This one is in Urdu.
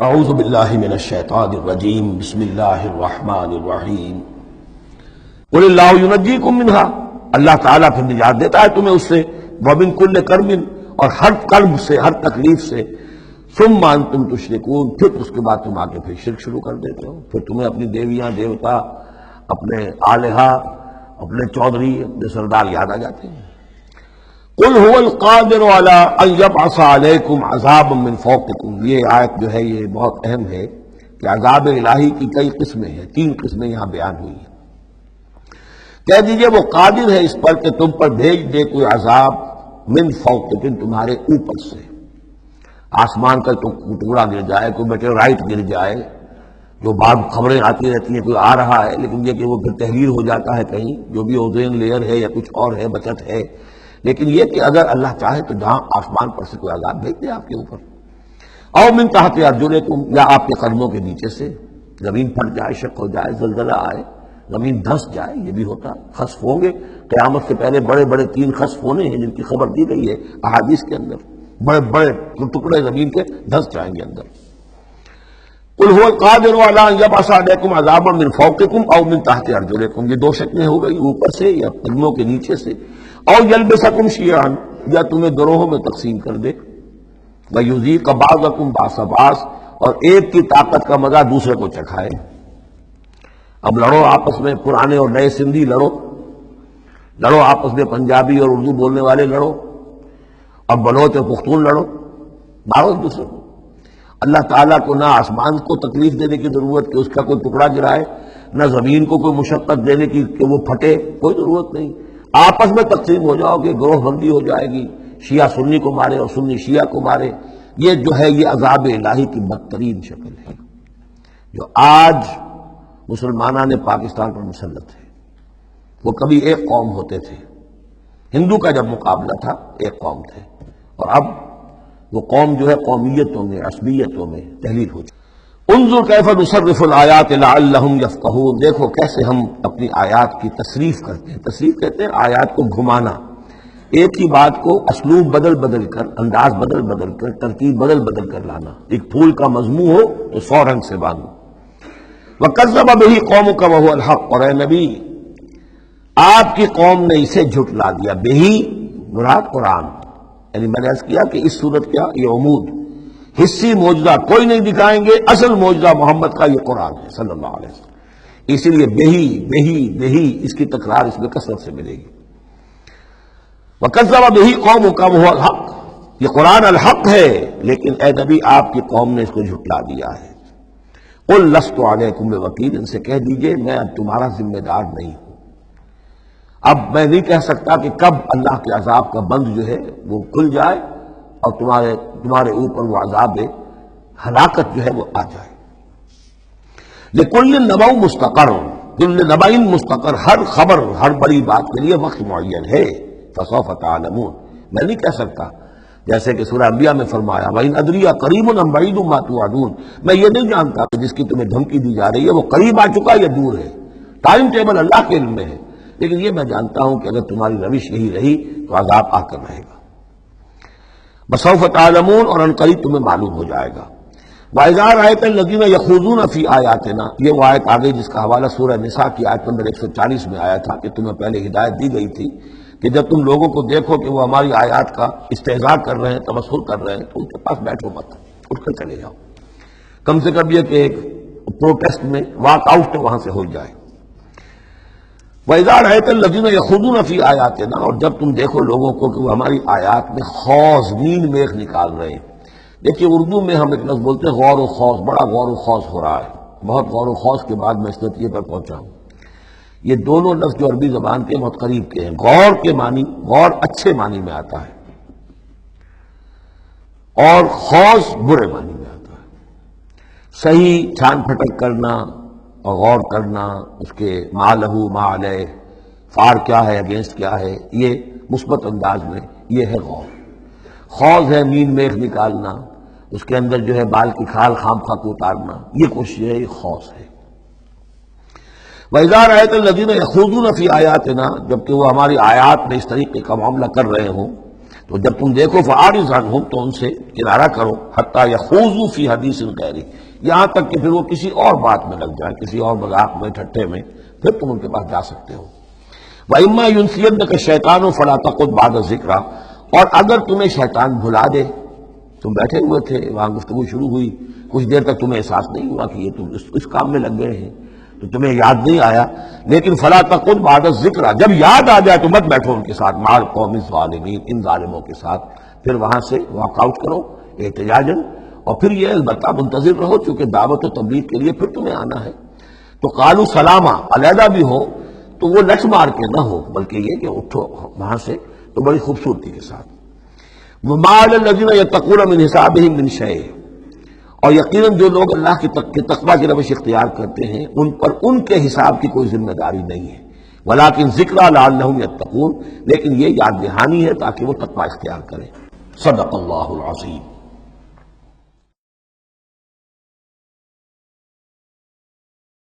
اعوذ باللہ من الشیطان الرجیم بسم اللہ الرحمن الرحیم قل اللہ ینجیکم منہا، اللہ تعالیٰ پھر نجات دیتا ہے تمہیں اس سے، ومن کل کرب، اور ہر کرب سے، ہر تکلیف سے، ثم انتم تشرکون، پھر اس کے بعد تم آگے پھر شرک شروع کر دیتے ہو، پھر تمہیں اپنی دیویاں دیوتا، اپنے آلہہ، اپنے چودھری، اپنے سردار یاد آ جاتے ہیں۔ قل هو القادر على ان يبعث عليكم عذابا من فوقكم، یہ آیت جو ہے یہ بہت اہم ہے کہ عذاب الہی کی کئی قسمیں ہیں، 3 قسمیں یہاں بیان ہوئی ہیں۔ کہہ دیجئے وہ قادر ہے اس پر کہ تم پر بھیج دے کوئی عذاب من فوقکم، تمہارے اوپر سے، آسمان کا ٹکڑا گر جائے، کوئی میٹیورائٹ گر جائے، جو بعض خبریں آتی رہتی ہیں کوئی آ رہا ہے، لیکن یہ کہ وہ پھر تحریر ہو جاتا ہے کہیں، جو بھی اوزون لیئر ہے یا کچھ اور ہے، بچت ہے، لیکن یہ کہ اگر اللہ چاہے تو جہاں آسمان پر سے کوئی عذاب بھیج دے آپ کے اوپر، او من تحت ارجلکم، یا آپ کے قدموں کے نیچے سے، زمین پھٹ جائے، شق ہو جائے، زلزلہ آئے، زمین دھس جائے، یہ بھی ہوتا ہے، خسف ہوں گے، قیامت سے پہلے بڑے بڑے 3 خسف ہونے ہیں جن کی خبر دی گئی ہے احادیث کے اندر، بڑے بڑے ٹکڑے زمین کے دھس جائیں گے اندر۔ قل هو القادر على ان يبعث عليكم عذابا من فوقكم او من تحت ارجلكم، یہ 2 شکلیں ہو گئی، اوپر سے یا قدموں کے نیچے سے، او یلبسکم شیعا، یا تمہیں گروہوں میں تقسیم کر دے، ویذیق بعضکم بعض بعض، اور ایک کی طاقت کا مزہ دوسرے کو چکھائے۔ اب لڑو آپس میں، پرانے اور نئے سندھی لڑو آپس میں، پنجابی اور اردو بولنے والے لڑو، اب بلوچ اور پختون لڑو، مارو ایک دوسرے کو۔ اللہ تعالیٰ کو نہ آسمان کو تکلیف دینے کی ضرورت کہ اس کا کوئی ٹکڑا گرائے، نہ زمین کو کوئی مشقت دینے کی کہ وہ پھٹے، کوئی ضرورت نہیں، آپس میں تقسیم ہو جاؤ کہ گروہ بندی ہو جائے گی، شیعہ سنی کو مارے اور سنی شیعہ کو مارے۔ یہ جو ہے یہ عذاب الہی کی بدترین شکل ہے جو آج مسلمانان پاکستان پر مسلط ہے۔ وہ کبھی ایک قوم ہوتے تھے، ہندو کا جب مقابلہ تھا ایک قوم تھے، اور اب وہ قوم جو ہے قومیتوں میں، عصبیتوں میں تحلیل ہو چکی۔ انظر کیف نصرف الآیات لعلہم یفقہون، دیکھو کیسے ہم اپنی آیات کی تصریف کرتے ہیں، تصریف کہتے ہیں آیات کو گھمانا، ایک ہی بات کو اسلوب بدل کر، انداز بدل کر، ترتیب بدل کر لانا، ایک پھول کا مضمون ہو تو 100 رنگ سے باندھو۔ وَكَذَّبَ بِهِ قَوْمُكَ وَهُوَ الْحَقُّ، اور اے نبی آپ کی قوم نے اسے جھٹلا دیا، بہی مراد قرآن، یعنی میں نے عرض کیا کہ اس صورت کیا یہ عمود، حصی معجزہ کوئی نہیں دکھائیں گے، اصل معجزہ محمد کا یہ قرآن ہے صلی اللہ علیہ وسلم، اسی لیے بہی اس کی تکرار اس میں کثرت سے ملے گی۔ وَكَذَّبَ بِهِ قَوْمُكَ وَهُوَ الْحَقُّ، یہ قرآن الحق ہے، لیکن اے نبی آپ کی قوم نے اس کو جھٹلا دیا ہے۔ قُلْ لَسْتُ عَلَيْكُمْ بِوَكِيلٍ، ان سے کہہ دیجئے میں اب تمہارا ذمہ دار نہیں ہوں، اب میں نہیں کہہ سکتا کہ کب اللہ کے عذاب کا بند جو ہے وہ کھل جائے اور تمہارے اوپر وہ عذاب ہلاکت جو ہے وہ آ جائے۔ لِكُلِّ نَبَوْ مُسْتَقَرٌ، كُلِّ نَبَإٍ مُسْتَقَرٌ، ہر خبر، ہر بڑی بات کے لیے وقت معین ہے، فَسَوْفَ تَعْلَمُونَ، میں نہیں کہہ سکتا، جیسے کہ سورہ انبیاء میں فرمایا وَإِنْ أَدْرِيَ قَرِيبٌ أَمْ بَعِيدٌ مَا تُوعَدُونَ، میں یہ نہیں جانتا کہ جس کی تمہیں دھمکی دی جا رہی ہے وہ قریب آ چکا یا دور ہے، ٹائم ٹیبل اللہ کے علم میں ہے، لیکن یہ میں جانتا ہوں کہ اگر تمہاری روش یہی رہی تو عذاب آ کر رہے گا۔ بسوف تعلمون، اور ان قریب تمہیں معلوم ہو جائے گا۔ وَإِذَا رَأَيْتَ الَّذِينَ يَخُوضُونَ فِي آيَاتِنَا، یہ وہ آیت آگئی جس کا حوالہ سورہ نساء کی آیت نمبر 140 میں آیا تھا کہ تمہیں پہلے ہدایت دی گئی تھی کہ جب تم لوگوں کو دیکھو کہ وہ ہماری آیات کا استہزاء کر رہے ہیں، تمسخر کر رہے ہیں، تو ان کے پاس بیٹھو مت، اٹھ کر چلے جاؤ، کم سے کم یہ کہ ایک پروٹیسٹ میں واک آؤٹ وہاں سے ہو جائے۔ وَإِذَا رَأَيْتَ الَّذِينَ يَخُوضُونَ فِي آيَاتِنَا، اور جب تم دیکھو لوگوں کو کہ وہ ہماری آیات میں خوض، نیل میخ نکال رہے ہیں۔ دیکھیے اردو میں ہم ایک لفظ بولتے ہیں غور و خوض، بڑا غور و خوض ہو رہا ہے، بہت غور و خوض کے بعد میں اس نتیجے پر پہنچا ہوں۔ یہ دونوں لفظ جو عربی زبان کے بہت قریب کے ہیں، غور کے معنی، غور اچھے معنی میں آتا ہے اور خوض برے معنی میں آتا ہے، صحیح چھان پھٹک کرنا اور غور کرنا، اس کے ما لہو ما علیہ، فار کیا ہے، اگینسٹ کیا ہے، یہ مثبت انداز میں یہ ہے غور۔ خوض ہے نیل میخ نکالنا، اس کے اندر جو ہے بال کی کھال خام خواہ کو اتارنا، یہ کوشش ہے، یہ خوض ہے۔ وَإِذَا رَأَيْتَ الَّذِينَ يَخُوضُونَ فِي آيَاتِنَا، جبکہ وہ ہماری آیات میں اس طریقے کا معاملہ کر رہے ہوں، تو جب تم دیکھو فاعرض عنہم، تو ان سے کنارہ کرو، حتی یخوضوا فی حدیث غیرہ، یہاں تک کہ پھر وہ کسی اور بات میں لگ جائیں، کسی اور مذاق میں، ٹھٹے میں، پھر تم ان کے پاس جا سکتے ہو۔ وَإِمَّا يُنْسِيَنَّكَ الشَّيْطَانُ فَلَا تَقْعُدْ بَعْدَ الذِّكْرَىٰ، اور اگر تمہیں شیطان بھلا دے، تم بیٹھے ہوئے تھے، وہاں گفتگو شروع ہوئی، کچھ دیر تک تمہیں احساس نہیں ہوا کہ یہ تم اس کام میں لگ گئے ہیں، تو تمہیں یاد نہیں آیا، لیکن فَلَا تَقْعُدْ بَعْدَ الذِّكْرَىٰ، جب یاد آ جائے تو مت بیٹھو ان کے ساتھ، مع القوم الظالمین، ان ظالموں کے ساتھ، پھر وہاں سے واک آؤٹ کرو احتجاجاً، اور پھر یہ البتہ منتظر رہو، چونکہ دعوت و تبلیغ کے لیے پھر تمہیں آنا ہے۔ تو قالوا سلاما، علیحدہ بھی ہو تو وہ لٹ مار کے نہ ہو، بلکہ یہ کہ اٹھو وہاں سے تو بڑی خوبصورتی کے ساتھ۔ وَمَا عَلَى الَّذِينَ يَتَّقُونَ مِنْ حِسَابِهِمْ مِنْ شَيْءٍ، اور یقیناً جو لوگ اللہ کی تقویٰ کی روش اختیار کرتے ہیں ان پر ان کے حساب کی کوئی ذمہ داری نہیں ہے، وَلَٰكِنْ ذِكْرَىٰ لَعَلَّهُمْ يَتَّقُونَ، لیکن یہ یاد دہانی ہے تاکہ وہ تقویٰ اختیار کریں۔ صدق اللہ العظیم۔